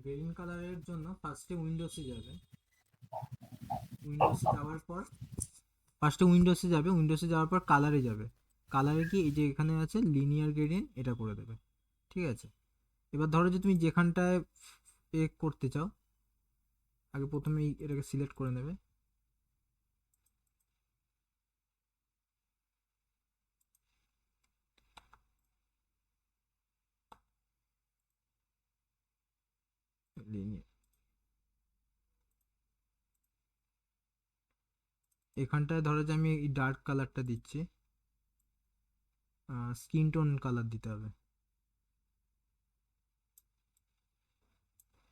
Grading কালারের জন্য ফার্স্টে উইন্ডোজে যাবে। উইন্ডোজে যাওয়ার পর ফার্স্টে উইন্ডোজে যাবে, উইন্ডোজে যাওয়ার পর কালারে যাবে। কালারে গিয়ে এই যে এখানে আছে লিনিয়ার গ্রেডিয়েন্ট, এটা করে দেবে। ঠিক আছে, এবার ধরো যে তুমি যেখানটায় এ করতে চাও, আগে প্রথমেই এটাকে সিলেক্ট করে নেবে। লিনিয়ার, এখানটায় ধরো যে আমি এই ডার্ক কালারটা দিচ্ছি, স্কিন টোন কালার দিতে হবে।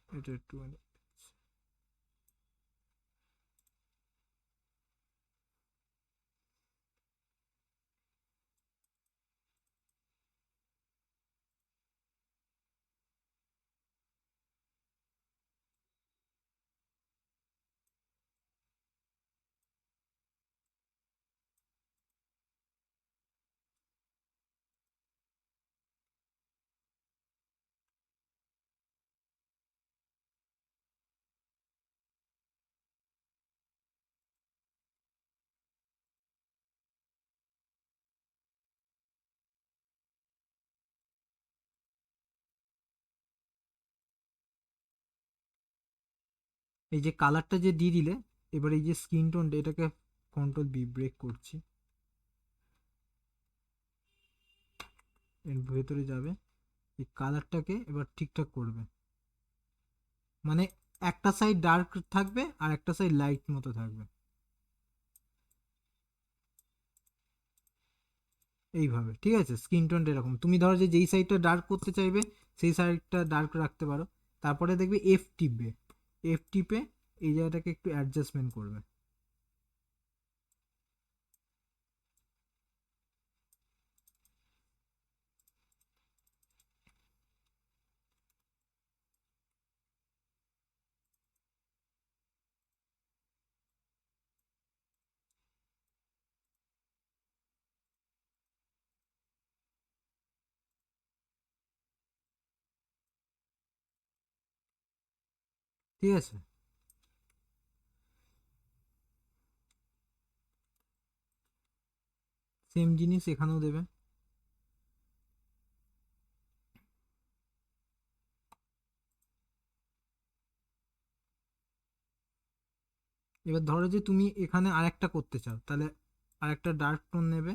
এটা একটু এই যে কালারটা যে দিয়ে দিলে, এবার এই যে স্কিন টোনটা, এটাকে কন্ট্রোল বি ব্রেক করছি, এর ভেতরে যাবে, এই কালারটাকে এবার ঠিকঠাক করবে। মানে একটা সাইড ডার্ক থাকবে আর একটা সাইড লাইট মতো থাকবে, এইভাবে। ঠিক আছে, স্কিন টোনটা এরকম, তুমি ধরো যে যেই সাইডটা ডার্ক করতে চাইবে সেই সাইডটা ডার্ক রাখতে পারো। তারপরে দেখবে এফ টিপবে, এফ টিপে এই জায়গাটাকে একটু অ্যাডজাস্টমেন্ট করবে। ঠিক আছে, সেম জিনিস এখানেও দেবে। এবার ধরো যে তুমি এখানে আরেকটা করতে চাও, তাহলে আরেকটা ডার্ক টোন নেবে,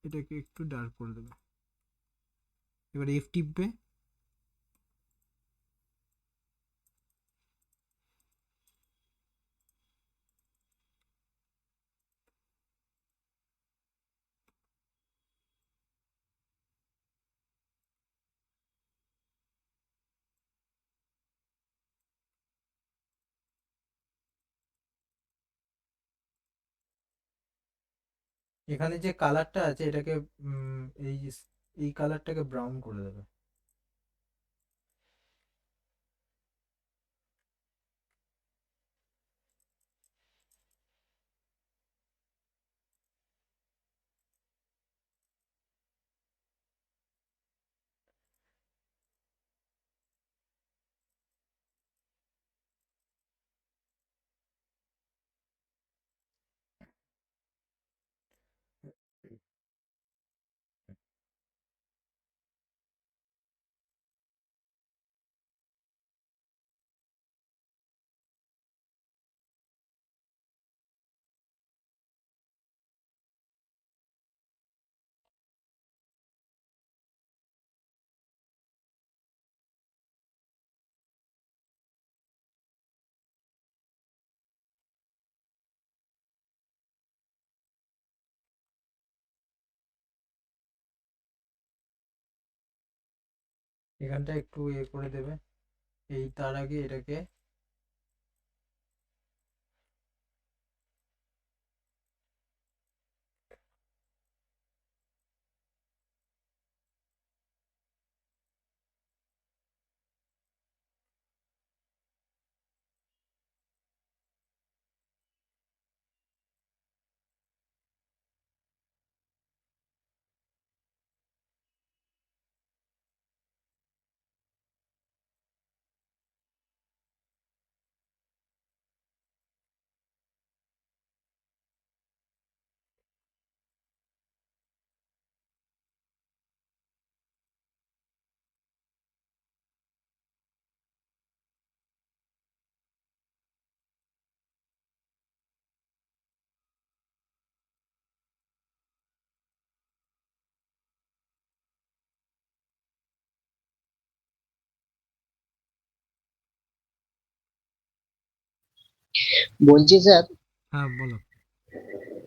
এটাকে একটু ডার্ক করে দেবে। এবার এফ টিপবে, এখানে যে কালারটা আছে এটাকে এই এই কালারটাকে ব্রাউন করে দেবে। এখানটা একটু করে দেবে। এই তার আগে এটাকে বলছি স্যার। হ্যাঁ বলো।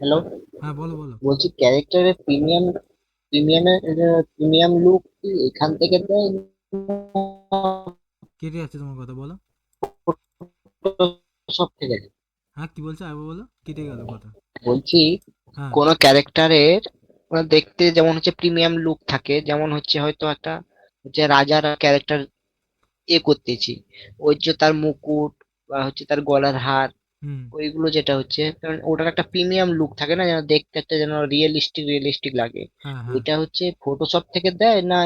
হ্যালো। হ্যাঁ বলো বলো। বলছি ক্যারেক্টারের প্রিমিয়ামের প্রিমিয়াম লুক কি এখান থেকে দেয় না কেটে যাচ্ছে তোমার কথা, বলো। সব থেকে দেয়? হ্যাঁ কি বলছো, আবার বলো, কেটে গেল কথা। বলছি হ্যাঁ। কোন ক্যারেক্টারের দেখতে যেমন হচ্ছে প্রিমিয়াম লুক থাকে, যেমন হচ্ছে হয়তো একটা হচ্ছে রাজার ক্যারেক্টার করতেছি, ওই যে তার মুকুট বা হচ্ছে তার গলার হার, হুম। ওইগুলো যেটা হচ্ছে কারণ ওটার একটা প্রিমিয়াম লুক থাকে না, যেন দেখতে একটা যেন রিয়েলিস্টিক লাগে। হ্যাঁ হ্যাঁ। ওইটা হচ্ছে ফটোশপ থেকে দেয় না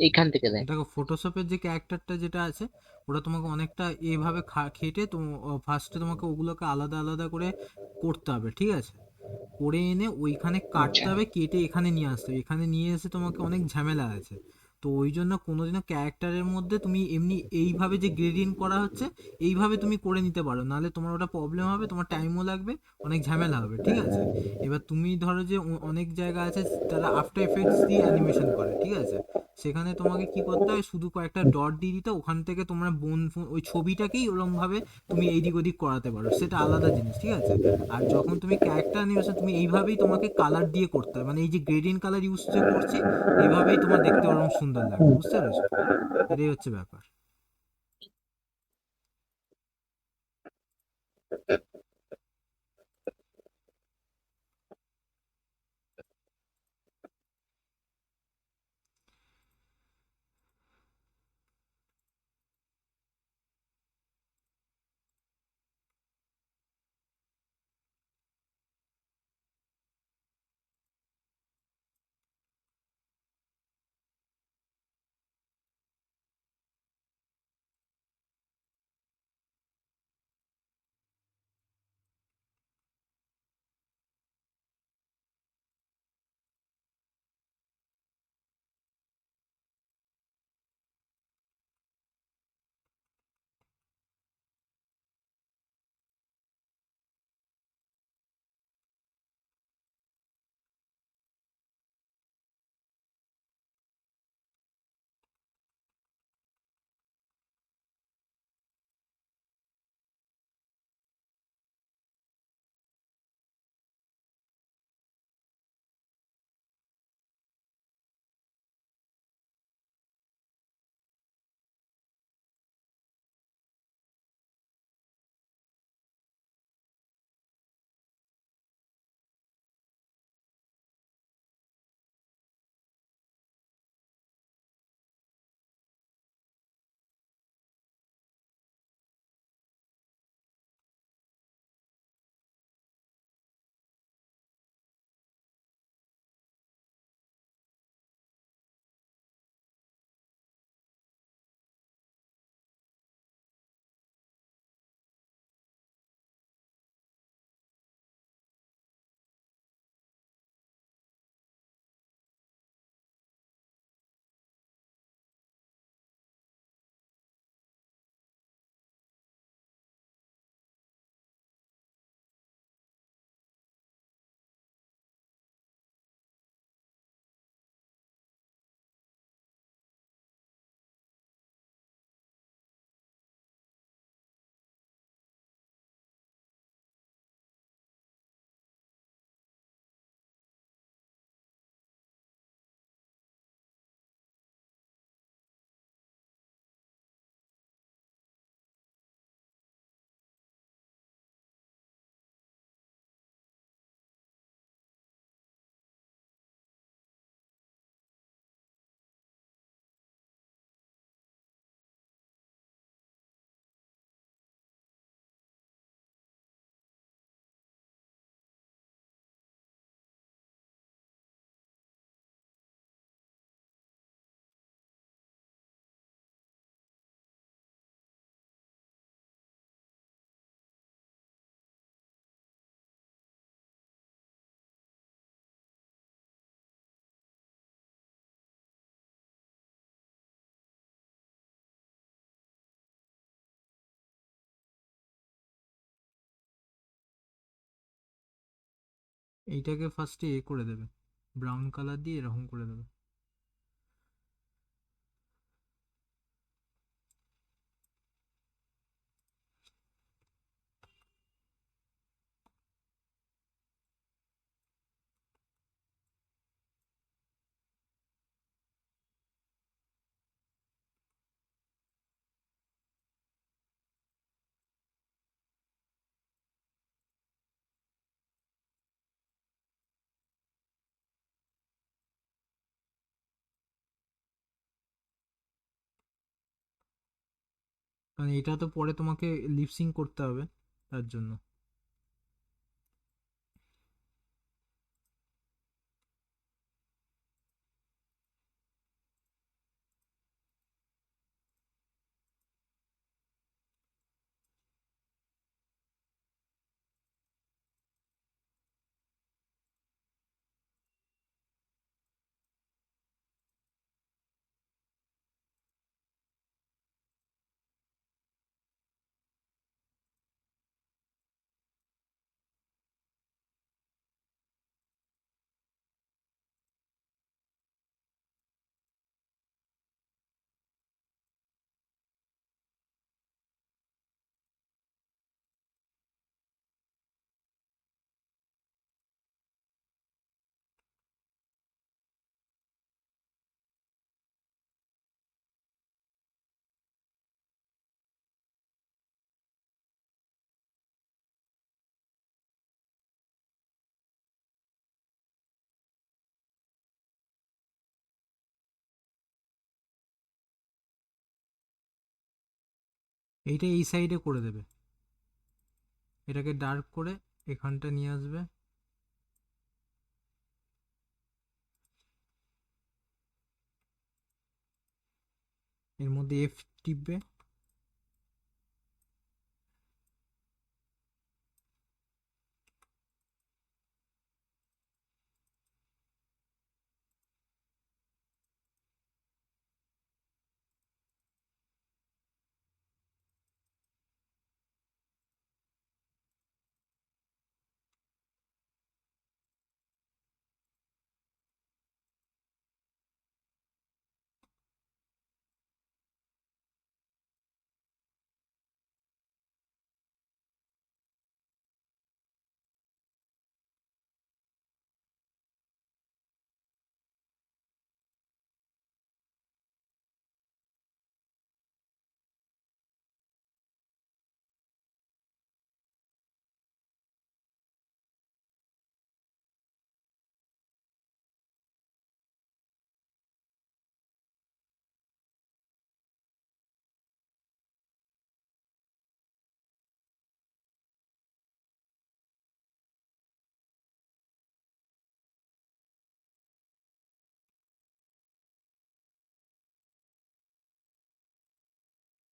এইখান থেকে দেয়? দেখো ফটোশপের যে ক্যারেক্টারটা যেটা আছে, ওটা তোমাকে অনেকটা এভাবে খেটে তো ফার্স্টে তোমাকে ওগুলোকে আলাদা আলাদা করে করতে হবে, ঠিক আছে। করে এনে ওইখানে আচ্ছা। কাটতে হবে, কেটে এখানে নিয়ে আসতে হবে, এখানে নিয়ে এসে তোমাকে অনেক ঝামেলা আছে। তো ওই জন্য কোনোদিনও ক্যারেক্টারের মধ্যে তুমি এমনি এইভাবে যে গ্রেডিয়েন্ট করা হচ্ছে এইভাবে তুমি করে নিতে পারো, নাহলে তোমার ওটা প্রবলেম হবে, তোমার টাইমও লাগবে, অনেক ঝামেলা হবে, ঠিক আছে। এবার তুমি ধরো যে অনেক জায়গা আছে তারা আফটার এফেক্টস দিয়ে অ্যানিমেশন করে, ঠিক আছে। সেখানে তোমাকে কি করতে হয়, শুধু কয়েকটা ডট দিয়ে দিতে, ওখান থেকে তোমরা বোন ফোন ওই ছবিটাকেই ওরকম ভাবে তুমি এইদিক ওদিক করাতে পারো, সেটা আলাদা জিনিস, ঠিক আছে। আর যখন তুমি ক্যারেক্টার অ্যানিমেশন তুমি এইভাবেই তোমাকে কালার দিয়ে করতে হয়, মানে এই যে গ্রেডিয়েন্ট কালার ইউজ যে করছি এইভাবেই তোমার দেখতে ওরকম সুন্দর লাগবে, বুঝতে পেরেছো। এটাই হচ্ছে ব্যাপার। এইটাকে ফার্স্টে করে দেবে, ব্রাউন কালার দিয়ে এরকম করে দেবে। মানে এটা তো পরে তোমাকে লিপসিং করতে হবে, তার জন্য। এইটা এই সাইডে করে দেবে, এটাকে ডার্ক করে এখানটা নিয়ে আসবে। এর মধ্যে এফ টিপবে।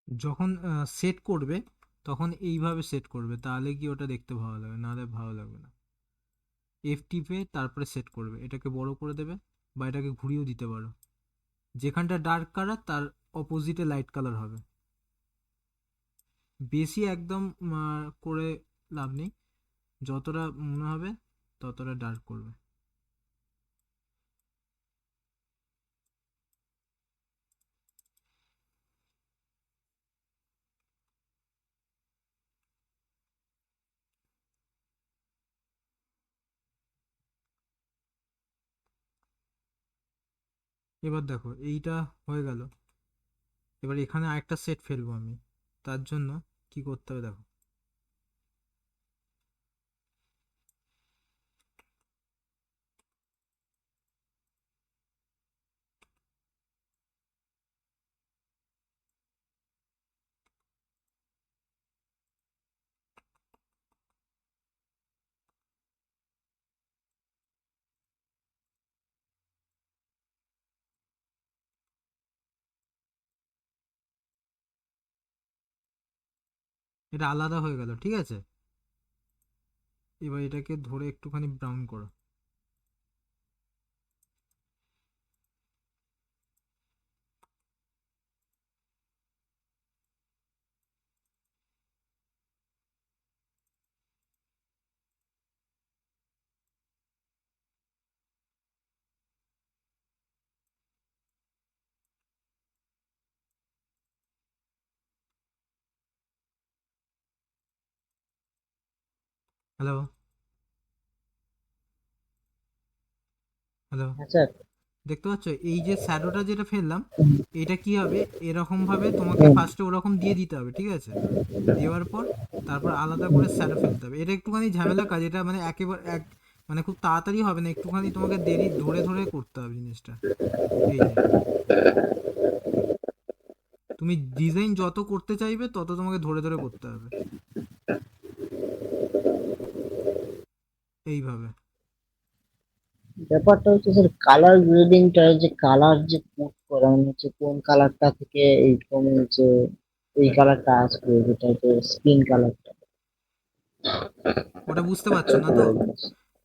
যখন সেট করবে তখন এইভাবে সেট করবে, তাহলে কি ওটা দেখতে ভালো লাগবে, নাহলে ভালো লাগবে না। এফ টিপে তারপরে সেট করবে, এটাকে বড় করে দেবে বা এটাকে ঘুরিয়েও দিতে পারো। যেখানটা ডার্ক কালার তার অপোজিটে লাইট কালার হবে। বেশি একদম করে লাভ নেই, যতটা মনে হবে ততটা ডার্ক করবে। এবার দেখো এইটা হয়ে গেল। এবার এখানে আরেকটা সেট ফেলবো আমি, তার জন্য কি করতে হবে দেখো। এটা আলাদা হয়ে গেল, ঠিক আছে। এবার এটাকে ধরে একটুখানি ব্রাউন করো। হ্যালো, হ্যালো, হ্যাঁ স্যার। দেখতে পাচ্ছ এই যে শ্যাডোটা যেটা ফেললাম, এটা কি হবে, এরকম ভাবে তোমাকে ফার্স্টে ওরকম দিয়ে দিতে হবে, ঠিক আছে। দেওয়ার পর তারপর আলাদা করে শ্যাডো ফেলতে হবে। এটা একটুখানি ঝামেলা কাজ, এটা মানে একেবারে মানে খুব তাড়াতাড়ি হবে না, একটুখানি তোমাকে দেরি ধরে ধরে করতে হবে জিনিসটা। এই যে তুমি তুমি ডিজাইন যত করতে চাইবে তত তোমাকে ধরে ধরে করতে হবে এইভাবে। ব্যাপারটা হচ্ছে স্যার কালার গ্রেডিংটা, যে কালার যে কোড করা মানে হচ্ছে কোন কালারটা থেকে এইরকম হচ্ছে এই কালারটা আসবে, যেটা হচ্ছে স্কিন কালারটা। ওটা বুঝতে পারছো না তো?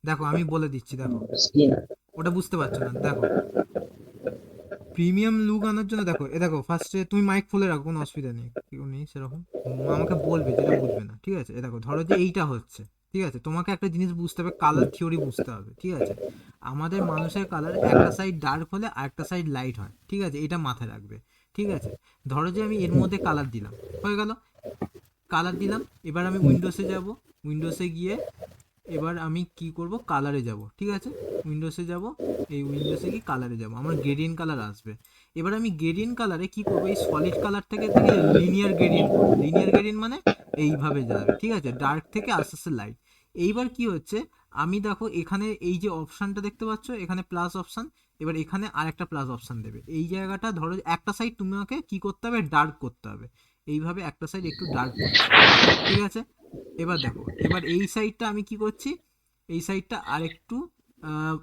দেখো আমি বলে দিচ্ছি, দেখো স্কিন। ওটা বুঝতে পারছো না, দেখো প্রিমিয়াম লুক আনার জন্য দেখো, দেখো ফার্স্টে তুমি মাইক খুলে রাখো, কোনো অসুবিধা নেই, কেউ নেই সেরকম। আমাকে বলবে যেটা বুঝবে না, ঠিক আছে? দেখো ধরো যে এইটা হচ্ছে, ঠিক আছে, তোমাকে একটা জিনিস বুঝতে হবে, কালার থিওরি বুঝতে হবে, ঠিক আছে? আমাদের মানুষের কালার একটা সাইড ডার্ক হলে আর একটা সাইড লাইট হয়, ঠিক আছে? এটা মাথায় রাখবে, ঠিক আছে? ধরো যে আমি এর মধ্যে কালার দিলাম, হয়ে গেল, কালার দিলাম। এবার আমি উইন্ডোজে যাব, উইন্ডোজে গিয়ে এবার আমি কি করব, কালারে যাব, ঠিক আছে? উইন্ডোজে যাব, এই উইন্ডোজে গিয়ে কালারে যাব, আমার গ্রেডিয়েন্ট কালার আসবে। এবার আমি গ্রেডিয়েন্ট কালারে কি করব, এই সলিড কালার থেকে থেকে লিনিয়ার গ্রেডিয়েন্ট করব। লিনিয়ার গ্রেডিয়েন্ট মানে এইভাবে যাবে, ঠিক আছে? ডার্ক থেকে আস্তে আস্তে লাইট। এইবার কি হচ্ছে, আমি দেখো এখানে এই যে অপশানটা দেখতে পাচ্ছ, এখানে প্লাস অপশান, এবার এখানে আরেকটা প্লাস অপশান দেবে। এই জায়গাটা ধরো একটা সাইড তোমাকে কি করতে হবে, ডার্ক করতে হবে। এইভাবে একটা সাইড একটু ডার্ক করছি, ঠিক আছে? এবার দেখো, এবার এই সাইডটা আমি কি করছি, এই সাইডটা আর একটু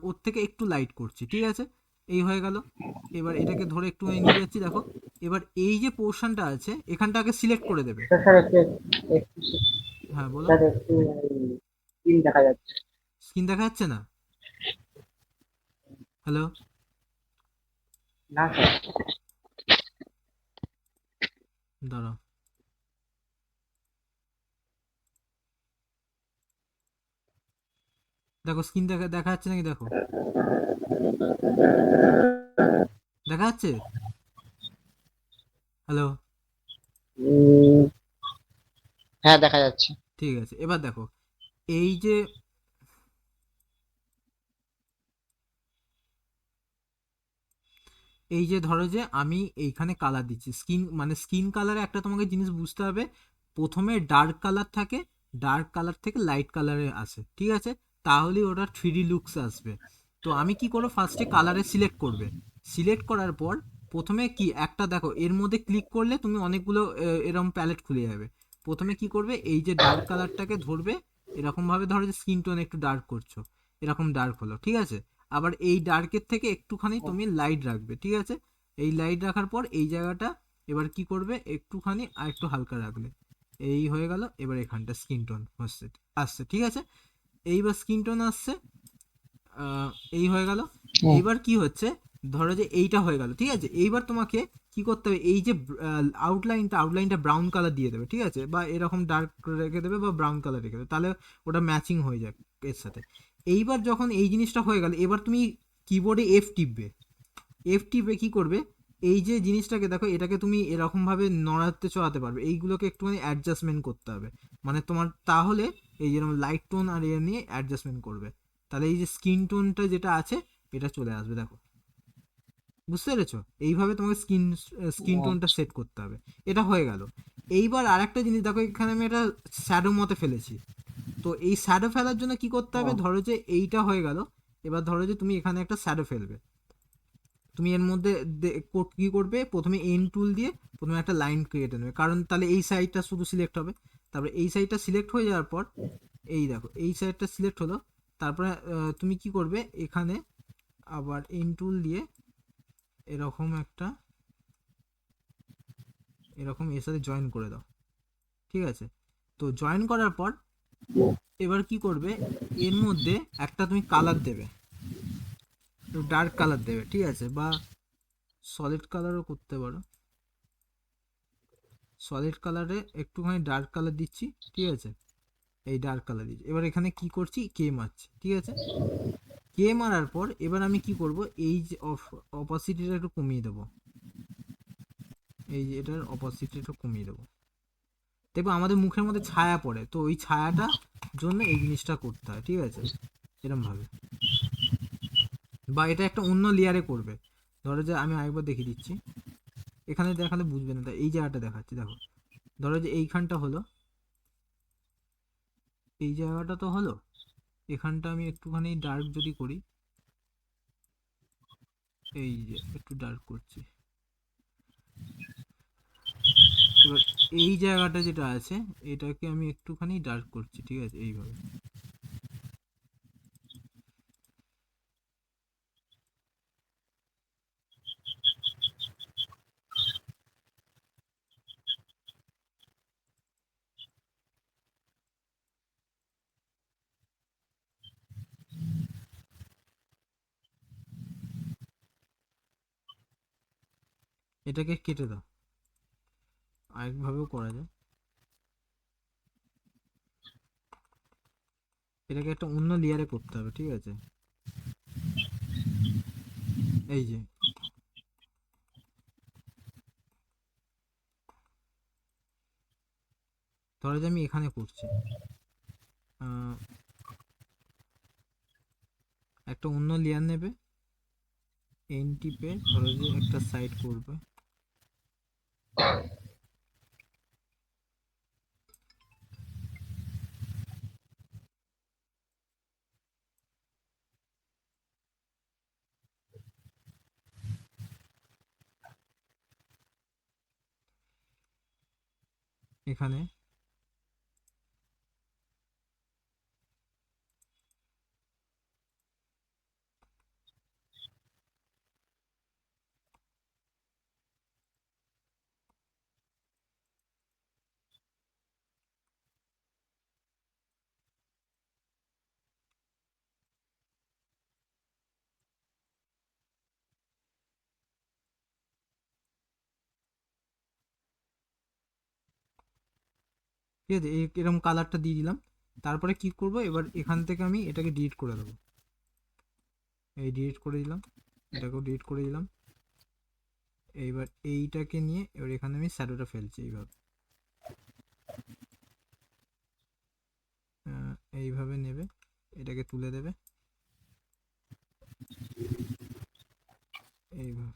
ওর থেকে একটু লাইট করছি, ঠিক আছে? এই হয়ে গেল। এবার এটাকে ধরে একটু নিয়ে যাচ্ছি, দেখো এবার এই যে পোর্শনটা আছে এখানটাকে সিলেক্ট করে দেবে। স্যার একটু একটু হ্যাঁ বলো। স্যার একটু স্কিন দেখা যাচ্ছে। স্ক্রিন দেখা যাচ্ছে না? হ্যালো? না স্যার। দাঁড়াও, দেখো স্ক্রিন দেখা দেখা যাচ্ছে নাকি, দেখো দেখা যাচ্ছে? হ্যালো? উম, হ্যাঁ দেখা যাচ্ছে। ঠিক আছে, এবার দেখো এই যে এই যে ধরো যে আমি এইখানে কালার দিচ্ছি, স্কিন মানে স্কিন কালারে একটা তোমাকে জিনিস বুঝতে হবে, প্রথমে ডার্ক কালার থাকে, ডার্ক কালার থেকে লাইট কালারে আসে, ঠিক আছে? তাহলেই ওটা 3D লুকস আসবে। তো আমি কি করবো, ফার্স্টে কালারে সিলেক্ট করবে, সিলেক্ট করার পর প্রথমে কি একটা দেখো এর মধ্যে ক্লিক করলে তুমি অনেকগুলো এরকম প্যালেট খুলে যাবে। প্রথমে কি করবে, এই যে ডার্ক কালারটাকে ধরবে, এরকম ভাবে ধরো যে স্কিন টোন একটু ডার্ক করছো, এরকম ডার্ক হলো, ঠিক আছে? আবার এই ডার্কের থেকে একটুখানি তুমি লাইট রাখবে, ঠিক আছে? এই লাইট রাখার পর এই জায়গাটা এবার কি করবে, একটুখানি আর একটু হালকা রাখলে, এই হয়ে গেল। এবার এখানটা স্কিন টোন হচ্ছে, আসছে, ঠিক আছে? এইবার স্কিন টোন আসছে, আহ, এই হয়ে গেল। হ্যাঁ। এইবার কি হচ্ছে, ধরো যে এইটা হয়ে গেল, ঠিক আছে? এইবার তোমাকে কি করতে হবে, এই যে আউটলাইনটা ব্রাউন কালার দিয়ে দেবে, ঠিক আছে? বা এরকম ডার্ক রেখে দেবে বা ব্রাউন কালার রেখে দেবে, তাহলে ওটা ম্যাচিং হয়ে যায় এর সাথে। এইবার যখন এই জিনিসটা হয়ে গেল, এবার তুমি কিবোর্ডে এফ টিপবে, এফ টিপে কি করবে, এই যে জিনিসটাকে দেখো এটাকে তুমি এরকম ভাবে নড়াতে চড়াতে পারবে, এইগুলোকে একটুখানি অ্যাডজাস্টমেন্ট করতে হবে, মানে তোমার তাহলে এই যেরকম লাইট টোন আর এ নিয়ে অ্যাডজাস্টমেন্ট করবে, তাহলে এই যে স্কিন টোনটা যেটা আছে এটা চলে আসবে, দেখো বুঝতে পেরেছো? এইভাবে তোমাকে স্কিন টোনটা সেট করতে হবে। এটা হয়ে গেল। এইবার আরেকটা জিনিস দেখো, এখানে আমি একটা শ্যাডো মতে ফেলেছি। তো এই শ্যাডো ফেলার জন্য কি করতে হবে, ধরো যে এইটা হয়ে গেল। এবার ধরো যে তুমি এখানে একটা শ্যাডো ফেলবে, তুমি এর মধ্যে কি করবে, প্রথমে এন টুল দিয়ে প্রথমে একটা লাইন ক্রিয়েট নেবে, কারণ তাহলে এই সাইডটা শুধু সিলেক্ট হবে। তারপরে এই সাইডটা সিলেক্ট হয়ে যাওয়ার পর এই দেখো এই সাইডটা সিলেক্ট হলো। তারপরে তুমি কি করবে, এখানে আবার এন টুল দিয়ে এরকম একটা, এরকম এর সাথে জয়েন করে দাও, ঠিক আছে? তো জয়েন করার পর এবার কি করবে, এর মধ্যে একটা তুমি কালার দেবে, ডার্ক কালার দেবে, ঠিক আছে? বা সলিড কালারও করতে পারো। সলিড কালারে একটুখানি ডার্ক কালার দিচ্ছি, ঠিক আছে? এই ডার্ক কালার দিচ্ছি, এবার এখানে কি করছি, কে মারছি, ঠিক আছে? কে মারার পর এবার আমি কি করব, এই যে অপাসিটিটা একটু কমিয়ে দেবো, এই যে এটার অপাসিটি একটু কমিয়ে দেবো। দেখবো আমাদের মুখের মধ্যে ছায়া পড়ে, তো ওই ছায়াটা জন্য এই জিনিসটা করতে হয়, ঠিক আছে? এরম ভাবে, বা এটা একটা অন্য লেয়ারে করবে। ধরো যে আমি আরেকবার দেখিয়ে দিচ্ছি, এখানে দেখালে বুঝবে না, তাই এই জায়গাটা দেখাচ্ছি, দেখো ধরো যে এইখানটা হলো, এই জায়গাটা তো হলো, এখানটা আমি একটুখানি ডার্ক যদি করি, এই যে একটু ডার্ক করছি, এবার এই জায়গাটা যেটা আছে এটাকে আমি একটুখানি ডার্ক করছি, ঠিক আছে, এইভাবে। এটাকে কেটে দাও, আরেকভাবেও করা যায়। এটাকে একটা অন্য লেয়ারে করতে হবে, ঠিক আছে। এই যে, ধরো যে আমি এখানে করছি, আহ, একটা অন্য লেয়ার নেবে, এন টিপে ধরো যে একটা সাইড করবে, এখানে। ঠিক আছে, এরকম কালারটা দিয়ে দিলাম। তারপরে কি করব, এবার এখান থেকে আমি এটাকে ডিলিট করে দেবো। এই ডিলিট করে দিলাম, এটাকেও ডিলিট করে দিলাম। এইবার এইটাকে নিয়ে এবার এখানে আমি শ্যাডোটা ফেলছি এইভাবে। এইভাবে নেবে, এটাকে তুলে দেবে এইভাবে।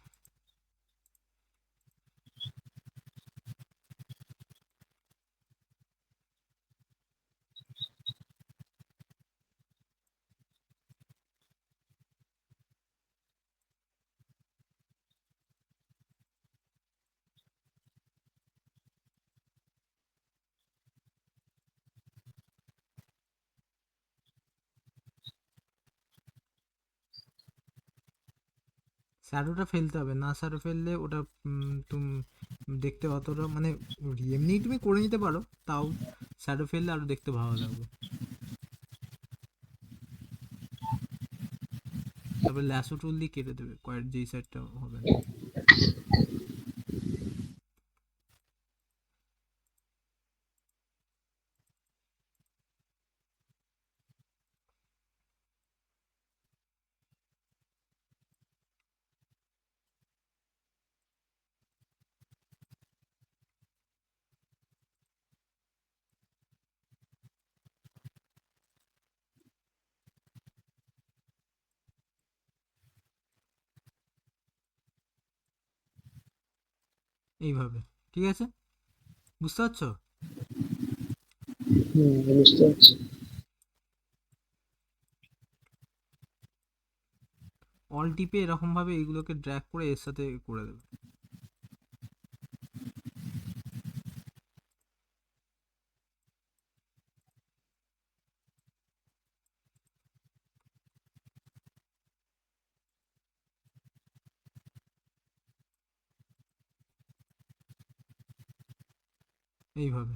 শ্যাডোটা ফেলতে হবে, না শ্যাডো ফেললে ওটা তুমি দেখতে অতটা মানে, এমনি তুমি করে নিতে পারো, তাও শ্যাডো ফেললে আরো দেখতে ভালো লাগবে। তারপরে ল্যাসো টুল দিয়ে কেটে দেবে কয়েক, যেই সাইডটা হবে না। এইভাবে, ঠিক আছে, বুঝতে পারছো? বুঝতে পারছি। অল টিপে এরকম ভাবে এইগুলোকে ড্র্যাগ করে এর সাথে করে দেবে। এইভাবে।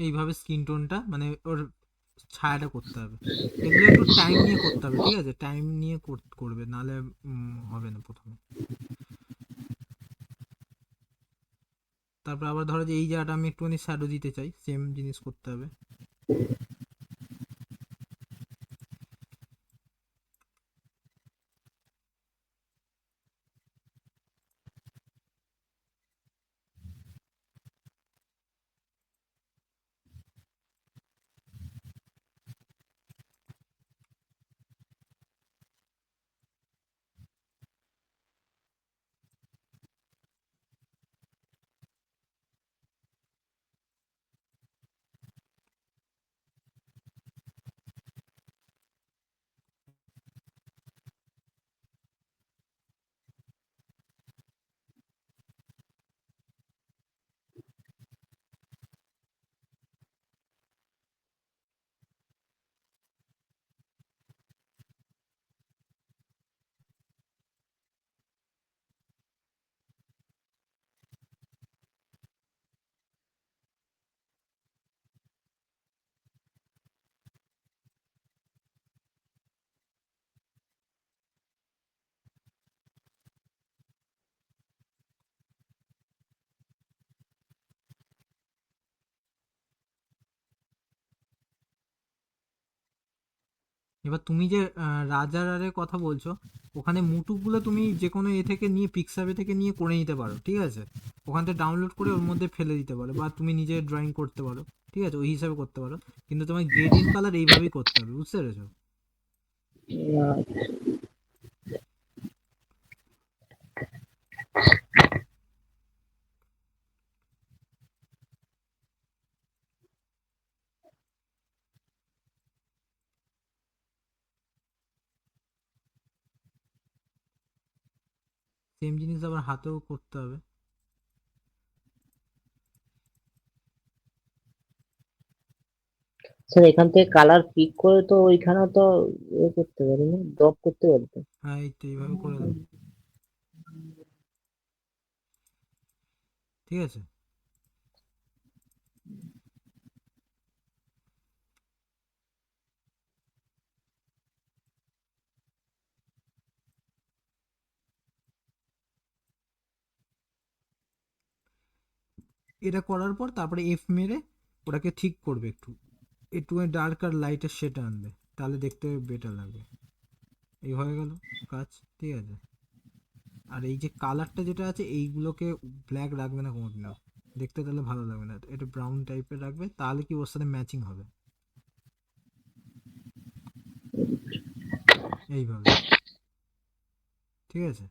এইভাবে স্কিন টোনটা মানে ওর ছায়াটা করতে হবে। এগুলো একটু টাইম নিয়ে করতে হবে, ঠিক আছে, টাইম নিয়ে করবে, নাহলে হবে না প্রথমে। তারপর আবার ধরো যে এই জায়গাটা আমি একটুখানি শ্যাডো দিতে চাই, সেম জিনিস করতে হবে। এবার তুমি যে রাজারের কথা বলছো, ওখানে মুটুকগুলো তুমি যে কোনো এ থেকে নিয়ে, পিক্সাভে থেকে নিয়ে করে নিতে পারো, ঠিক আছে? ওখান থেকে ডাউনলোড করে ওর মধ্যে ফেলে দিতে পারো, বা তুমি নিজে ড্রয়িং করতে পারো, ঠিক আছে? ওই হিসাবে করতে পারো। কিন্তু তোমার গ্রেডিয়েন্ট কালার এইভাবেই করতে হবে, বুঝতে পেরেছো? আহ, সেম জিনিস আবার হাতেও করতে হবে। স্যার এখান থেকে কালার পিক করে তো ওইখানে তো করতে পারি না, ড্রপ করতে পারি তো। হ্যাঁ, এই তো এইভাবে করে দাও, ঠিক আছে? এটা করার পর তারপরে এফ মেরে ওটাকে ঠিক করবে একটু, একটু ডার্ক আর লাইটের শেড আনবে, তাহলে দেখতে বেটার লাগবে। এই হয়ে গেল কাজ, ঠিক আছে? আর এই যে কালারটা যেটা আছে, এইগুলোকে ব্ল্যাক রাখবে না কোনোদিনও, দেখতে তাহলে ভালো লাগবে না। এটা ব্রাউন টাইপের রাখবে, তাহলে কি ওর সাথে ম্যাচিং হবে, এইভাবে, ঠিক আছে?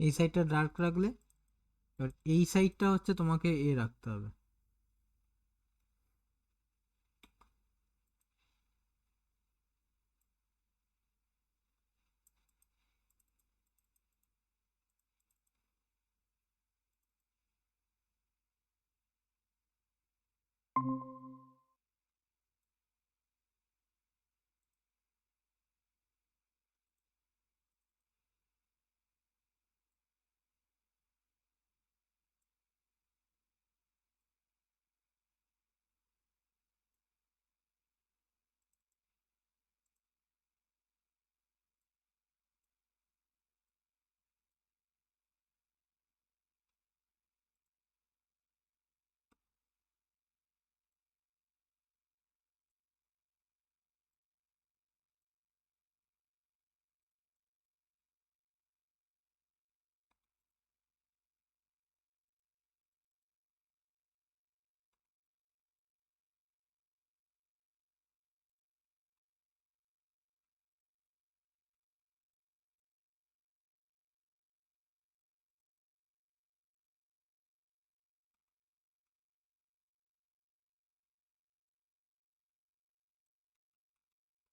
এই সাইডটা ডার্ক রাখলে, এবার এই সাইডটা হচ্ছে তোমাকে এ রাখতে হবে।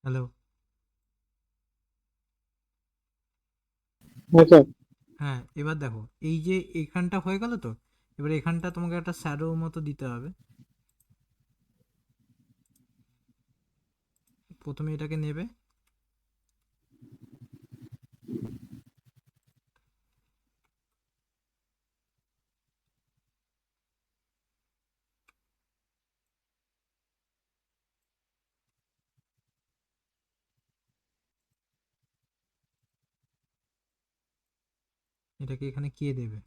হ্যালো। হ্যাঁ স্যার। হ্যাঁ, এবার দেখো এই যে এখানটা হয়ে গেল তো, এবার এখানটা তোমাকে একটা শ্যাডো মতো দিতে হবে। প্রথমে এটাকে নেবে, এটাকে এখানে কে দেবে।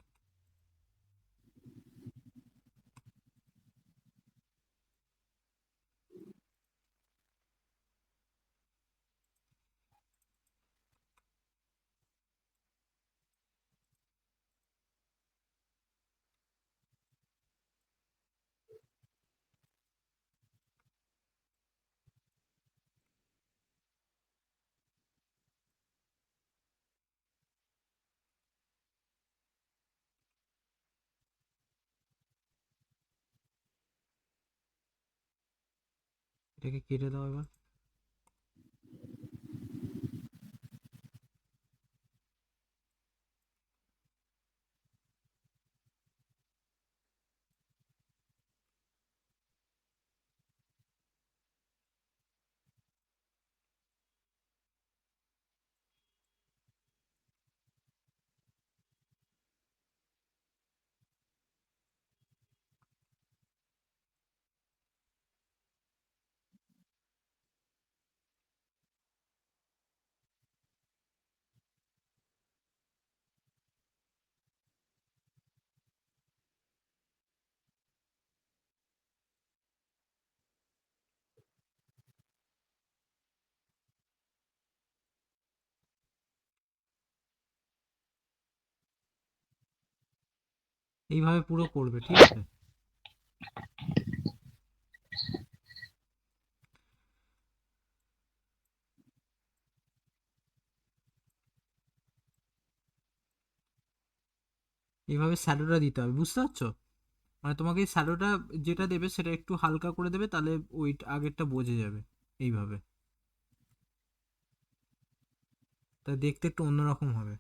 এটাকে কেটে দাও এবার। এইভাবে পুরো করবে, ঠিক আছে? এইভাবে শ্যাডোটা দিতে হবে, বুঝতে পারছো? মানে তোমাকে এই শ্যাডোটা যেটা দেবে সেটা একটু হালকা করে দেবে, তাহলে ওই আগেরটা বোঝা যাবে এইভাবে। তা দেখতে একটু অন্যরকম হবে।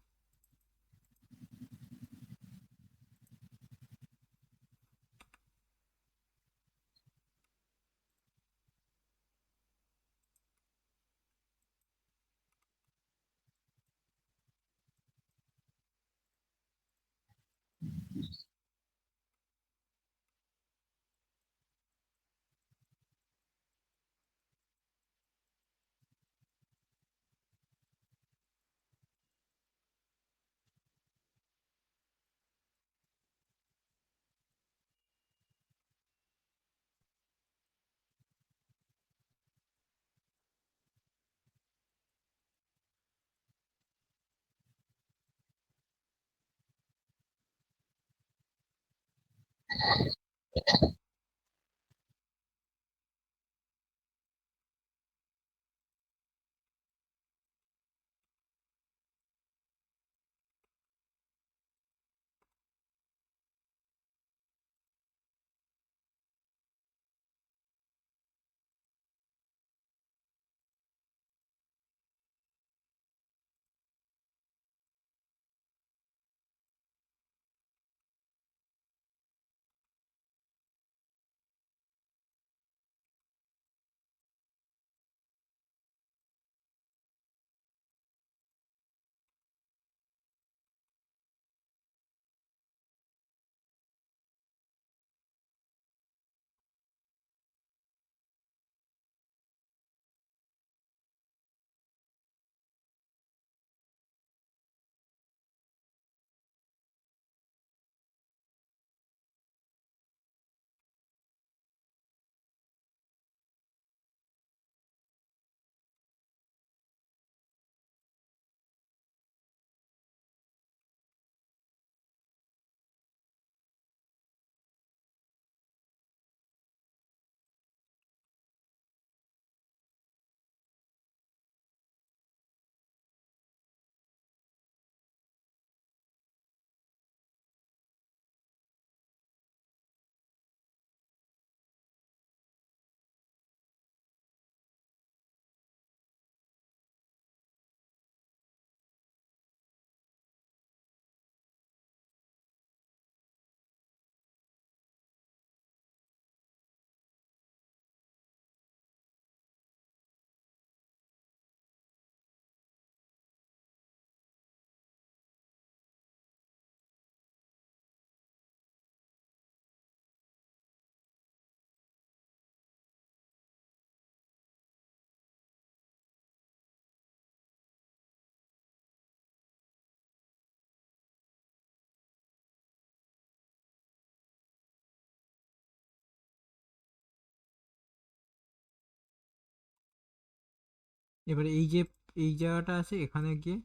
এবারে এই যে এই জায়গাটা আছে এখানে গিয়ে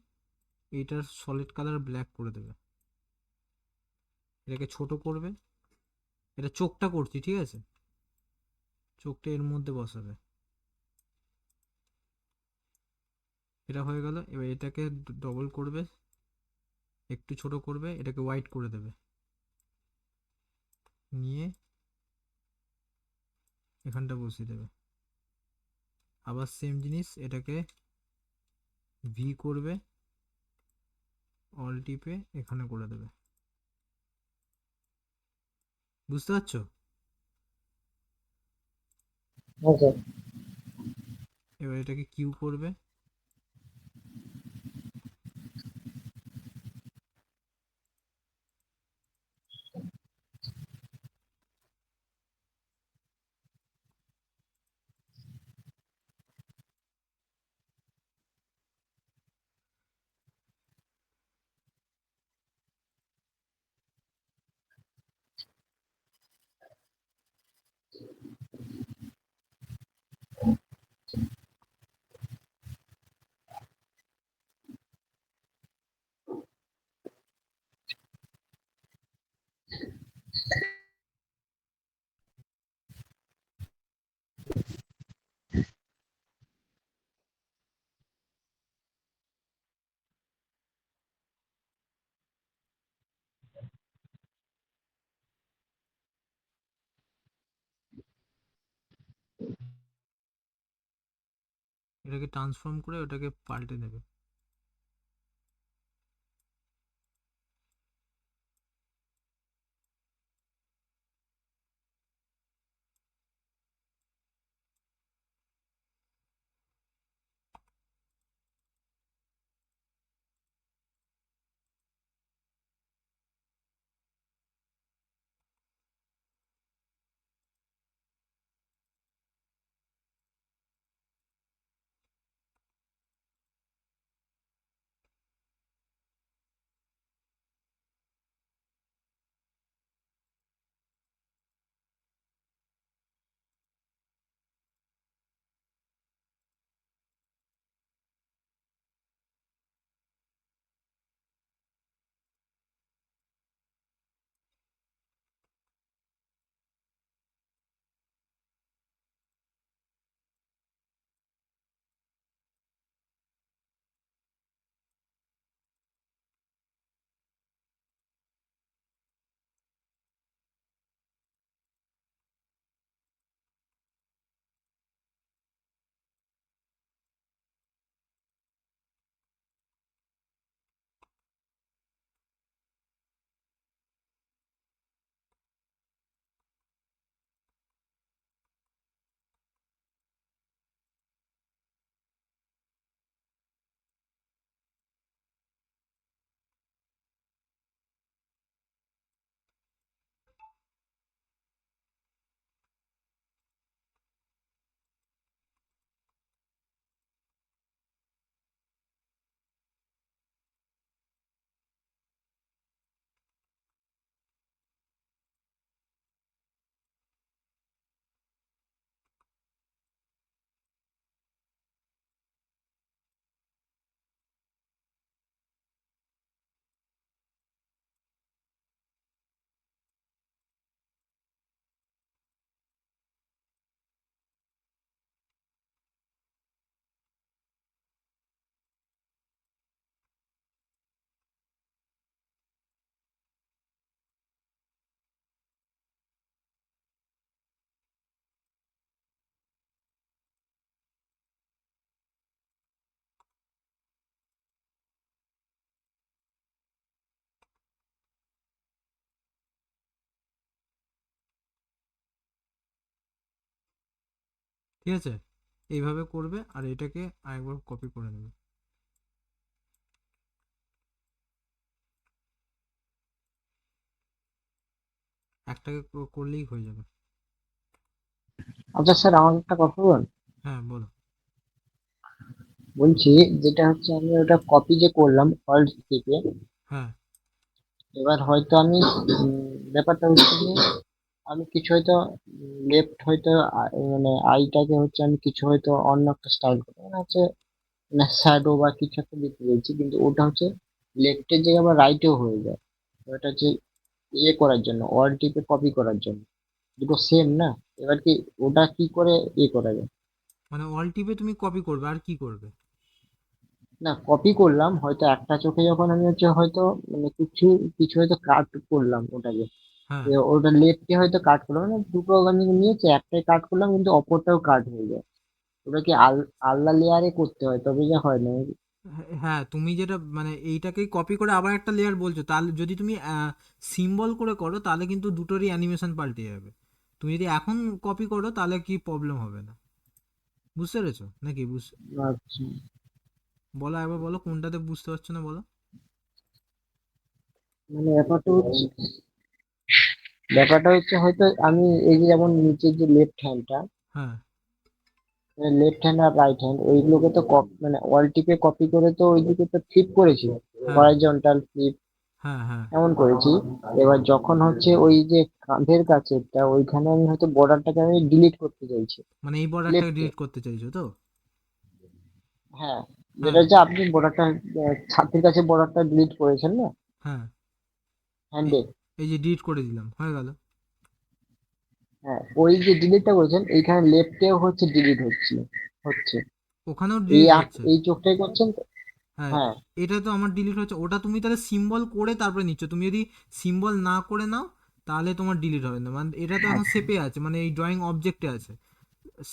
এইটার সলিড কালার ব্ল্যাক করে দেবে, এটাকে ছোট করবে, এটা চোখটা করছি ঠিক আছে, চোখটা এর মধ্যে বসাবে, এটা হয়ে গেল। এবার এটাকে ডবল করবে, একটু ছোট করবে, এটাকে হোয়াইট করে দেবে, নিয়ে এখানটা বসিয়ে দেবে। আবার সেম জিনিস, এটাকে ভি করবে, অল টিপে এখানে করে দেবে। বুঝতে পারছো? হ্যাঁ স্যার। এবার এটাকে কিউ করবে, এটাকে ট্রান্সফর্ম করে ওটাকে পাল্টে দেবে। ঠিক আছে, এইভাবে করবে আর এটাকে আরেকবার কপি করে নেবে, একটাকে করলেই হয়ে যাবে। আচ্ছা স্যার, আমাকে একটা কথা বলুন। হ্যাঁ বলো। বলছি, যেটা হচ্ছে আমি ওটা কপি যে করলাম অল্ট থেকে, হ্যাঁ এবার হয়তো আমি ব্যাপারটা হচ্ছে যে আমি কিছু হয়তো লেফট হয়তো মানে আইটাকে হচ্ছে আমি কিছু হয়তো অন্য একটা স্টাইল করবো, মানে হচ্ছে না শ্যাডো বা কিছু একটা দিতে চাইছি, কিন্তু ওটা হচ্ছে লেফটের জায়গায় আবার রাইটেও হয়ে যায়। ওটা হচ্ছে ইয়ে করার জন্য, অল টিপে কপি করার জন্য, দুটো সেম না। এবার কি ওটা কি করে ইয়ে করা যায়? মানে অল টিপে তুমি কপি করবে আর কি করবে? না, কপি করলাম হয়তো একটা চোখে, যখন আমি হচ্ছে হয়তো মানে কিছু কিছু হয়তো কাট করলাম ওটাকে, হ্যাঁ ওটা লেফটে হয়তো কাট করলাম, মানে দুটো আমি নিয়েছি, একটাই কাট করলাম কিন্তু অপরটাও কাট হয়ে যায়। ওটা কি আলাদা লেয়ারে করতে হয় তবে যা হয় না? হ্যাঁ, তুমি যেটা মানে এইটাকেই কপি করে আবার একটা লেয়ার বলছো, তাহলে যদি তুমি সিম্বল করে করো তাহলে কিন্তু দুটোরই অ্যানিমেশন পাল্টে যাবে। তুমি যদি এখন কপি করো তাহলে কি প্রবলেম হবে না, বুঝতে পেরেছো নাকি? আচ্ছা, বলো একবার, বলো কোনটাতে বুঝতে পারছো না বলো। মানে ব্যাপারটা হচ্ছে হয়তো আমি এই যে যেমন নিচের যে লেফট হ্যান্ডটা, হ্যাঁ লেফট হ্যান্ড আর রাইট হ্যান্ড ওইগুলোকে তো মানে অল টিপে কপি করে তো ওইদিকে তো ফ্লিপ করেছি, হ্যাঁ হরাইজন্টাল ফ্লিপ হ্যাঁ হ্যাঁ। এমন করেছি। এবার যখন হচ্ছে ওই যে কাঁধের কাছেরটা ওইখানে আমি হয়তো বর্ডারটাকে আমি ডিলিট করতে চাইছি মানে এই বর্ডারটাকে লেফটে। ডিলিট করতে চাইছো তো? হ্যাঁ, যেটা হ্যাঁ হচ্ছে আপনি বর্ডারটা ছাতির কাছে বর্ডারটা ডিলিট করেছেন না হ্যাঁ। এই হ্যান্ডে। এই যে ডিলিট করে দিলাম, হয়ে গেল। হ্যাঁ, ওই যে ডিলিটটা করেছেন এইখানে লেফটেও হচ্ছে ডিলিট হচ্ছে ওখানেও এই ডিলিট হচ্ছে। এই চোখটাই করছেন তো? হ্যাঁ, হ্যাঁ, এটা তো আমার ডিলিট হচ্ছে, ওটা তুমি তাহলে সিম্বল করে তারপরে নিচ্ছ। তুমি যদি সিম্বল না করে নাও তাহলে তোমার ডিলিট হবে না, মানে এটা তো এখন আচ্ছা, শেপে আছে, মানে এই ড্রয়িং অবজেক্টে আছে।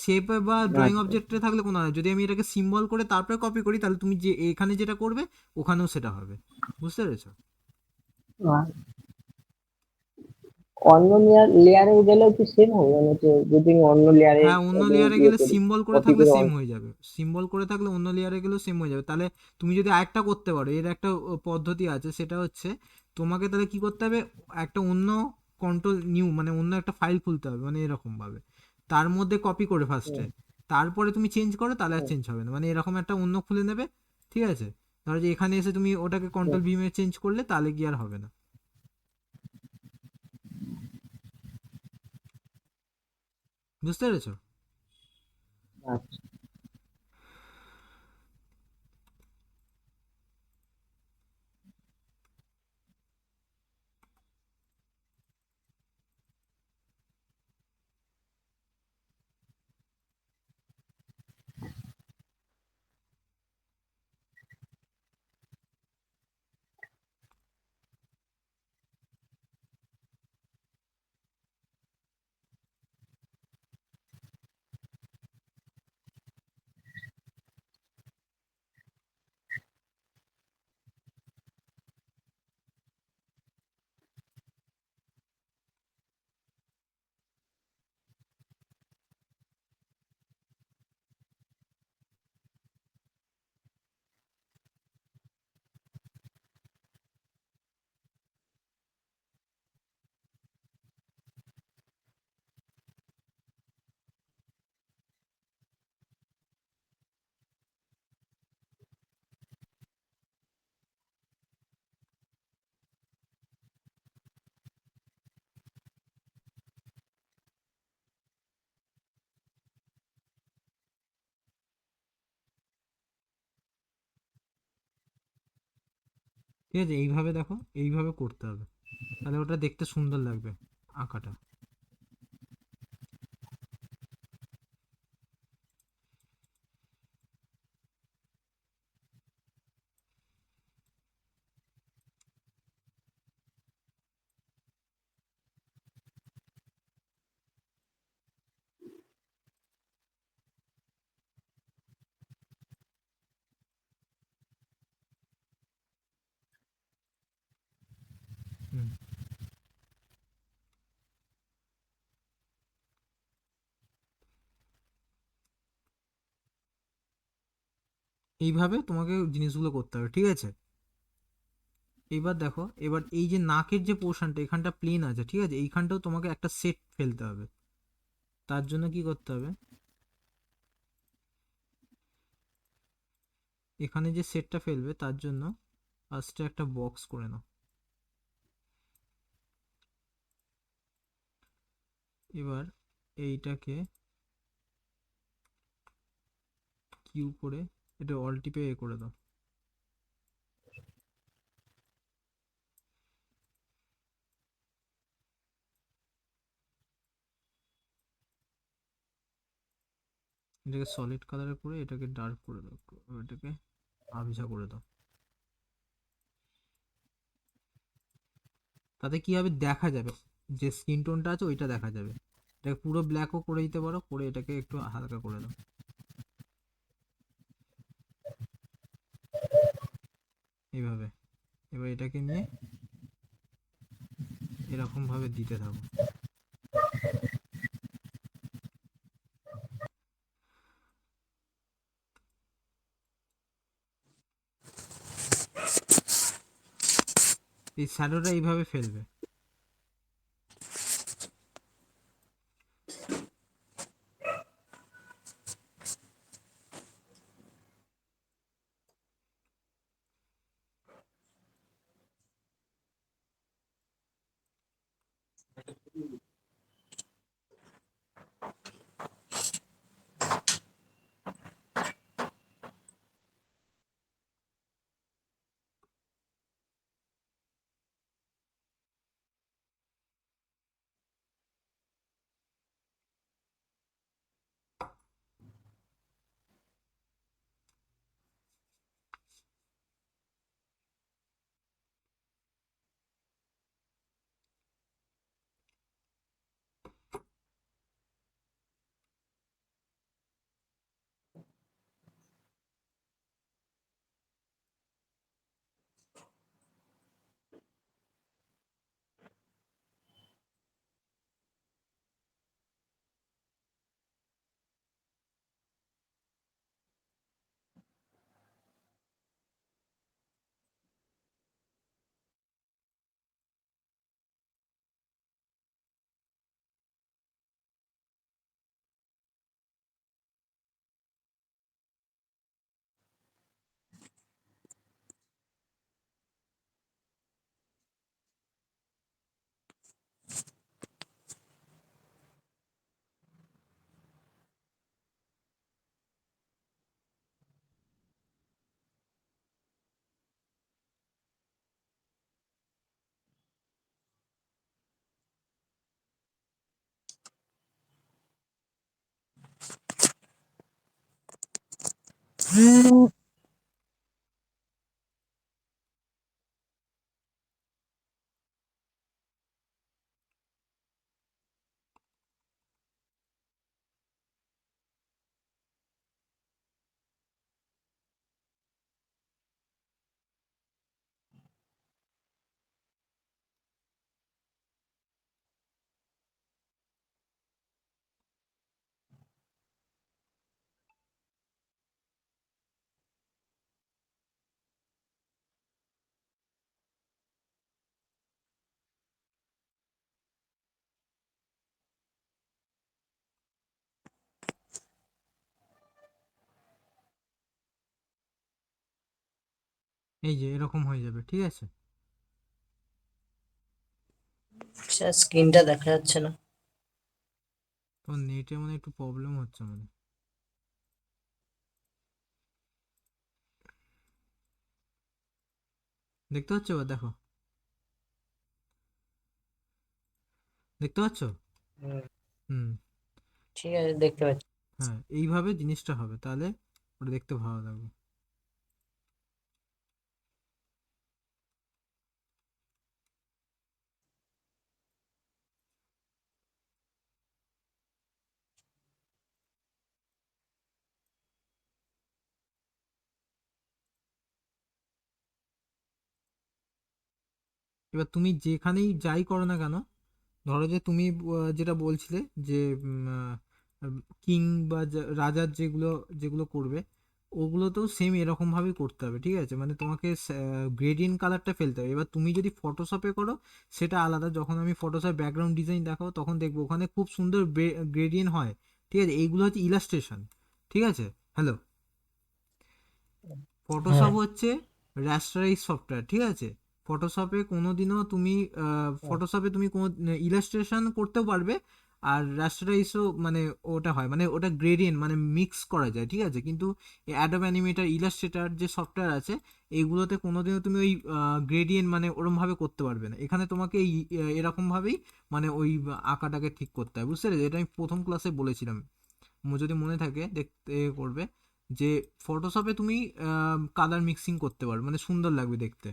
শেপে বা ড্রয়িং আচ্ছা, অবজেক্টে থাকলে কোনো হয় না। যদি আমি এটাকে সিম্বল করে তারপরে কপি করি তাহলে তুমি যে এখানে যেটা করবে ওখানেও সেটা হবে, বুঝতে পেরেছো? অন্য লেয়ারে গেলেও কি সেম হবে, মানে হচ্ছে যদি আমি অন্য লেয়ারে হ্যাঁ, অন্য লেয়ারে ইয়ে গেলে করি, সিম্বল করে কপি থাকলে করে সেম হয়ে যাবে। সিম্বল করে থাকলে অন্য লেয়ারে গেলেও সেম হয়ে যাবে। তাহলে তুমি যদি আরেকটা করতে পারো, এর একটা পদ্ধতি আছে, সেটা হচ্ছে তোমাকে তাহলে কি করতে হবে, একটা অন্য কন্ট্রোল নিউ মানে অন্য একটা ফাইল খুলতে হবে, মানে এরকম ভাবে তার মধ্যে কপি করে ফার্স্টে, হুম, তারপরে তুমি চেঞ্জ করো তাহলে আর হুম, চেঞ্জ হবে না, মানে এরকম একটা অন্য খুলে নেবে। ঠিক আছে? ধরো যে এখানে এসে তুমি ওটাকে হুম, কন্ট্রোল ভি মে চেঞ্জ করলে তাহলে কি আর হবে না, বুঝতে পেরেছো? আচ্ছা। ঠিক আছে, এইভাবে দেখো, এইভাবে করতে হবে, তাহলে ওটা দেখতে সুন্দর লাগবে আঁকাটা। হুম। এইভাবে তোমাকে জিনিসগুলো করতে হবে, ঠিক আছে? এবার দেখো, এবার এই যে নাকের যে পোর্শনটা এখানটা প্লেন আছে, ঠিক আছে, এইখানটাও তোমাকে একটা সেট ফেলতে হবে। তার জন্য কি করতে হবে, এখানে যে সেটটা ফেলবে তার জন্য ফার্স্টে একটা বক্স করে নাও। এবার এইটাকে কিউ করে এটা অল টিপে এ করে দাও। এটাকে সলিড কালারে করে এটাকে ডার্ক করে দাও, এটাকে আবছা করে দাও। তাতে কি হবে, দেখা যাবে যে স্কিন টোনটা আছে ওইটা দেখা যাবে। এটাকে পুরো ব্ল্যাকও করে দিতে পারো, করে এটাকে একটু হালকা করে দাও এইভাবে। এবার এটাকে নিয়ে এরকম ভাবে দিতে থাকো। এই শ্যাডোটা এইভাবে ফেলবে। এই যে এরকম হয়ে যাবে, ঠিক আছে। আচ্ছা, স্ক্রিনটা দেখা যাচ্ছে না। তোমার নেটে মানে একটু প্রবলেম হচ্ছে মানে। দেখতে পাচ্ছ, এবার দেখো, দেখতে পাচ্ছ? হুম, হুম। ঠিক আছে, দেখতে পাচ্ছি। হ্যাঁ, এইভাবে জিনিসটা হবে, তাহলে ওটা দেখতে ভালো লাগবে। এবার তুমি যেখানেই যাই করো না কেন, ধরো যে তুমি যেটা বলছিলে যে কিং বা রাজার যেগুলো যেগুলো করবে, ওগুলোতেও সেম এরকম ভাবেই করতে হবে, ঠিক আছে। মানে তোমাকে গ্রেডিয়েন্ট কালারটা ফেলতে হবে। এবার তুমি যদি ফটোশপে করো সেটা আলাদা, যখন আমি ফটোশপ ব্যাকগ্রাউন্ড ডিজাইন দেখাবো তখন দেখবো ওখানে খুব সুন্দর গ্রেডিয়েন্ট হয়, ঠিক আছে। এইগুলো হচ্ছে ইলাস্ট্রেশন, ঠিক আছে। হ্যালো, হ্যাঁ, ফটোশপ হচ্ছে রাস্টারাইজ সফটওয়্যার, ঠিক আছে। ফটোশপে কোনোদিনও তুমি ফটোশপে তুমি কোনো ইলাস্ট্রেশন করতেও পারবে, আর রাস্টারাইজও মানে ওটা হয়, মানে ওটা গ্রেডিয়েন্ট মানে মিক্স করা যায়, ঠিক আছে। কিন্তু অ্যাডোব অ্যানিমেটর, ইলাস্ট্রেটর যে সফটওয়্যার আছে এইগুলোতে কোনোদিনও তুমি ওই গ্রেডিয়েন্ট মানে ওরমভাবে করতে পারবে না। এখানে তোমাকে এই এরকমভাবেই মানে ওই আঁকাটাকে ঠিক করতে হয়, বুঝতে পেরেছো? এটা আমি প্রথম ক্লাসে বলেছিলাম, যদি মনে থাকে দেখতে করবে যে ফটোশপে তুমি কালার মিক্সিং করতে পারো, মানে সুন্দর লাগবে দেখতে।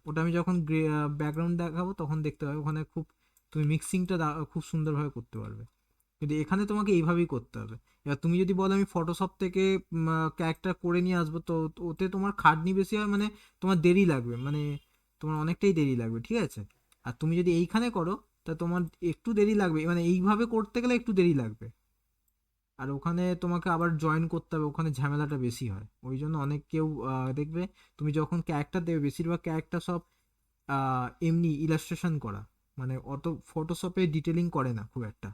ওটা আমি যখন ব্যাকগ্রাউন্ড দেখাবো তখন দেখতে পাবে ওখানে খুব তুমি মিক্সিংটা খুব সুন্দরভাবে করতে পারবে। কিন্তু এখানে তোমাকে এইভাবেই করতে হবে। এবার তুমি যদি বলো আমি ফটোশপ থেকে ক্যারেক্টার করে নিয়ে আসবো, তো ওতে তোমার খাটনি বেশি হয়, মানে তোমার দেরি লাগবে, মানে তোমার অনেকটাই দেরি লাগবে, ঠিক আছে। আর তুমি যদি এইখানে করো তা তোমার একটু দেরি লাগবে, মানে এইভাবে করতে গেলে একটু দেরি লাগবে। আর ওখানে তোমাকে আবার জয়েন করতে হবে, ওখানে ঝামেলাটা বেশি হয়। ওই জন্য অনেক কেউ দেখবে তুমি যখন ক্যারেক্টার দেবে বেশিরভাগ ক্যারেক্টার সব এমনি ইলাস্ট্রেশন করা, মানে অত ফটোশপে ডিটেলিং করে না খুব একটা।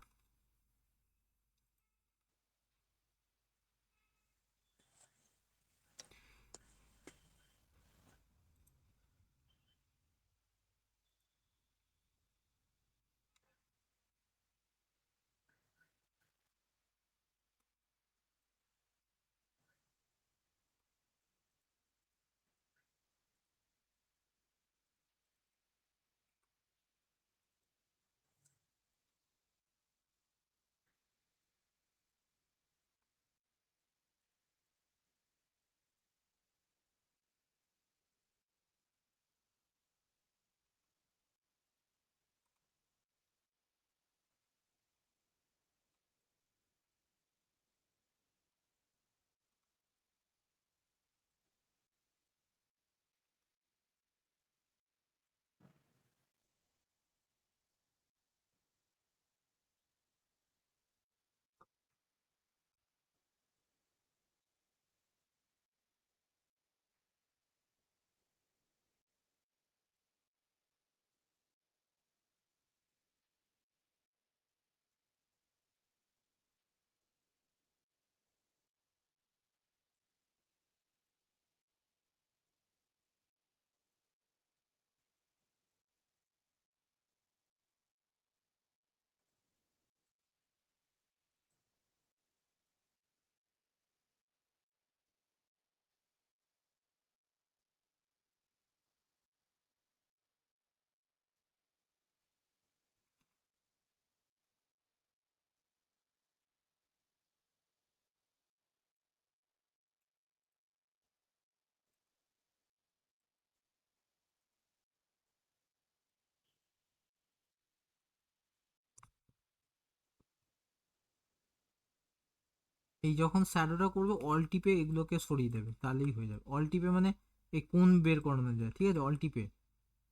এই যখন শ্যাডোটা করবে অল টিপে এগুলোকে সরিয়ে দেবে, তাহলেই হয়ে যাবে। অল টিপে মানে এই কোন বের করানো যায়, ঠিক আছে, অল টিপে।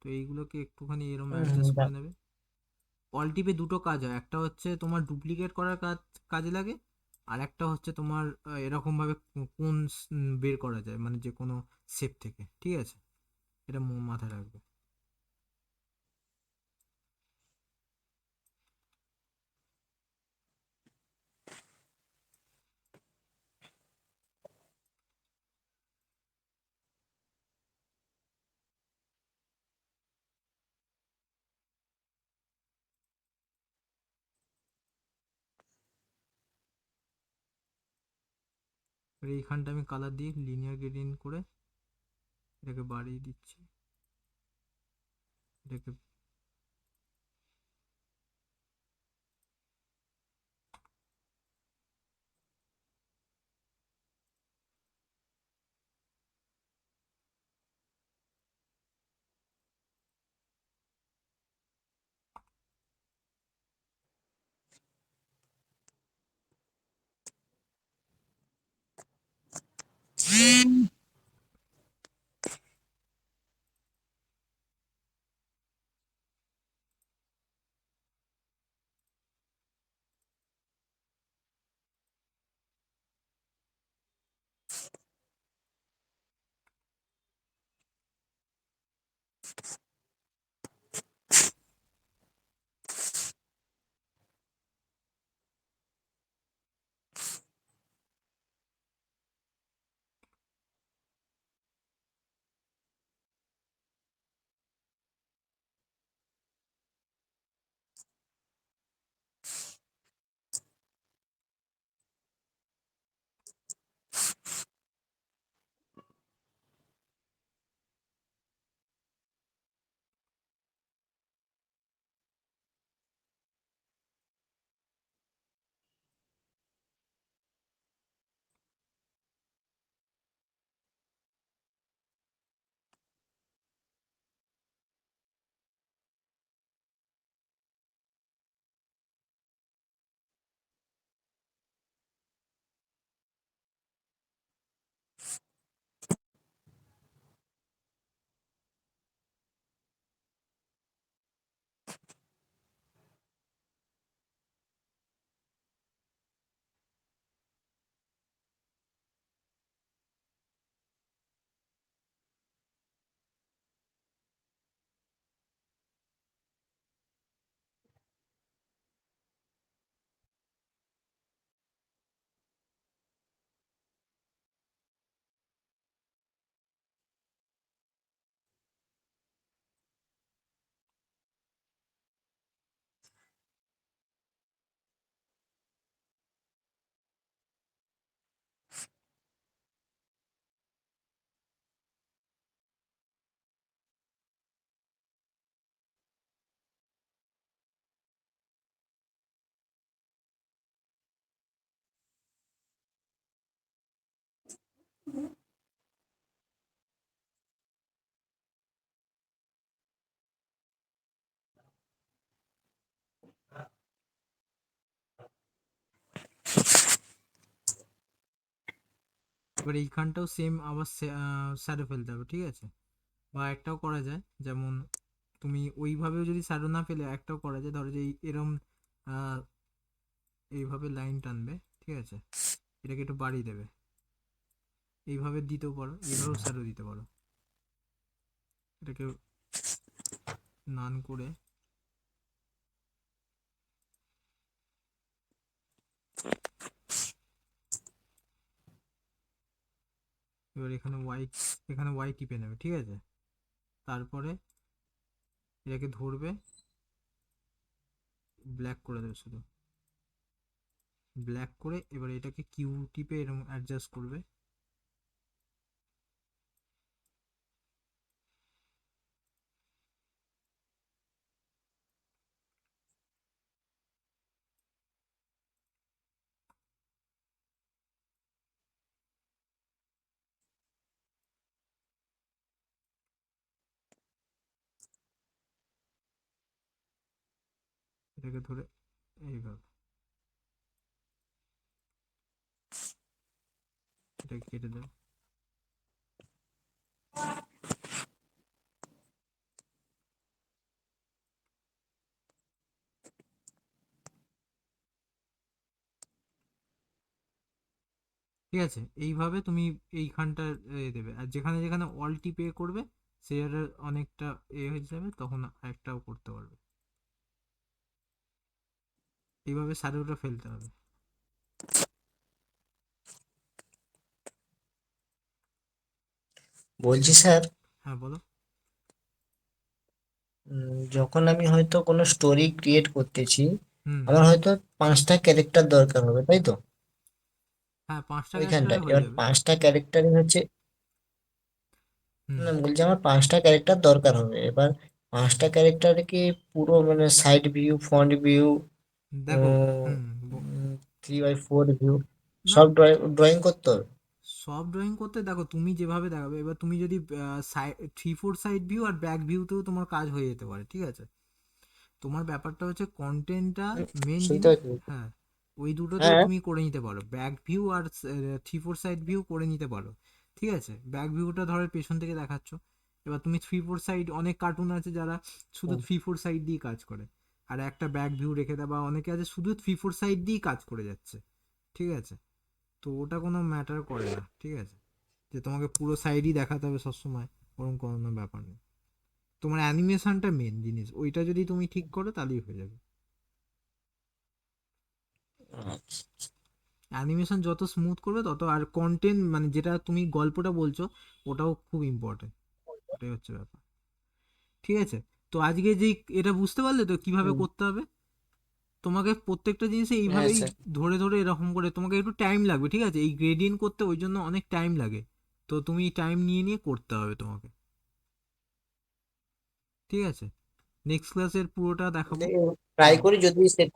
তো এইগুলোকে একটুখানি এরম অ্যাডজাস্ট করে নেবে। অল টিপে দুটো কাজ হয়, একটা হচ্ছে তোমার ডুপ্লিকেট করার কাজে লাগে, আর একটা হচ্ছে তোমার এরকম ভাবে কোন বের করা যায়, মানে যে কোনো শেপ থেকে, ঠিক আছে। এটা মাথায় রাখবে। আর এইখানটা আমি কালার দিয়ে লিনিয়ার গ্রেডিয়েন্ট করে এটাকে বাড়িয়ে দিচ্ছি, এটাকে। এবার এইখানটাও সেম আবার শ্যাডো ফেলতে হবে, ঠিক আছে? বা একটাও করা যায়, যেমন তুমি ওইভাবেও যদি শ্যাডো না ফেলে একটাও করা যায়, ধরো যে এরম আহ, এইভাবে লাইন টানবে, ঠিক আছে? এটাকে একটু বাড়িয়ে দেবে, এইভাবে দিতেও পারো, এইভাবেও শ্যাডো দিতে পারো। এটাকে নান করে এবার এখানে ওয়াই টিপে নেবে, ঠিক আছে? তারপরে এটাকে ধরবে, ব্ল্যাক করে দেবে, শুধু ব্ল্যাক করে এবার এটাকে কিউ টিপে এরকম অ্যাডজাস্ট করবে। এটাকে ধরে এইভাবে এটাকে কেটে দেবে। ঠিক আছে, এইভাবে তুমি এইখানটা দেবে, আর যেখানে যেখানে অল টিপে করবে সে অনেকটা হয়ে যাবে, তখন একটাও করতে পারবে। এইভাবে শ্যাডোটা ফেলতে হবে। বলছি স্যার, হ্যাঁ বলো। যখন আমি হয়তো কোনো স্টোরি ক্রিয়েট করতেছি, হুম। আমার হয়তো 5টা ক্যারেক্টার দরকার হবে, তাই তো? হ্যাঁ, 5টা ক্যারেক্টারে ওইখানটায় হয়ে এবার যাবে। 5টা ক্যারেক্টারই হচ্ছে, হুম। না বলছি আমার 5টা ক্যারেক্টার দরকার হবে। এবার 5টা ক্যারেক্টার কি পুরো মানে সাইড ভিউ, ফ্রন্ট ভিউ, দেখো। হুম। 3x4 ভিউ, না, সব ড্রয়িং করতে হবে? সব ড্রয়িং করতে দেখো তুমি যেভাবে দেখাবে, এবার তুমি যদি 3-4 সাইড ভিউ আর ব্যাক ভিউতেও তোমার কাজ হয়ে যেতে পারে, ঠিক আছে? তোমার ব্যাপারটা হচ্ছে কন্টেন্টটা হুম, মেন সেটা জিনিস। হচ্ছে। হ্যাঁ, ওই দুটোতেও হ্যাঁ, তুমি করে নিতে পারো, ব্যাক ভিউ আর 3-4 সাইড ভিউ করে নিতে পারো, ঠিক আছে? ব্যাক ভিউটা ধরো পেছন থেকে দেখাচ্ছ, এবার তুমি 3-4 সাইড, অনেক কার্টুন আছে যারা শুধু হুম, 3-4 সাইড দিয়ে কাজ করে, আর একটা ব্যাক ভিউ রেখে দেয়, বা অনেকে আছে শুধু 3-4 সাইড দিয়েই কাজ করে যাচ্ছে, ঠিক আছে? তো ওটা কোনো ম্যাটার করে না, ঠিক আছে? যে তোমাকে পুরো সাইডই দেখাতে হবে সবসময়, ওরকম কোনো ব্যাপার নেই। তোমার অ্যানিমেশনটা মেন জিনিস, ওইটা যদি তুমি ঠিক করো তাহলেই হয়ে যাবে। আচ্ছা। অ্যানিমেশন যত স্মুথ করবে তত, আর কন্টেন্ট মানে যেটা তুমি গল্পটা বলছো ওটাও খুব ইম্পর্টেন্ট, ওটাই হচ্ছে ব্যাপার, ঠিক আছে? তো আজকে যে এটা বুঝতে পারলে তো কিভাবে হুম, করতে হবে। তোমাকে প্রত্যেকটা জিনিসে হ্যাঁ এইভাবেই স্যার। ধরে ধরে এরকম করে, তোমাকে একটু টাইম লাগবে, ঠিক আছে? এই গ্রেডিয়েন্ট করতে ওই জন্য অনেক টাইম লাগে, তো তুমি টাইম নিয়ে নিয়ে করতে হবে তোমাকে, ঠিক আছে? নেক্সট ক্লাসের পুরোটা দেখাবো। ট্রাই হুম। করি যদি সেট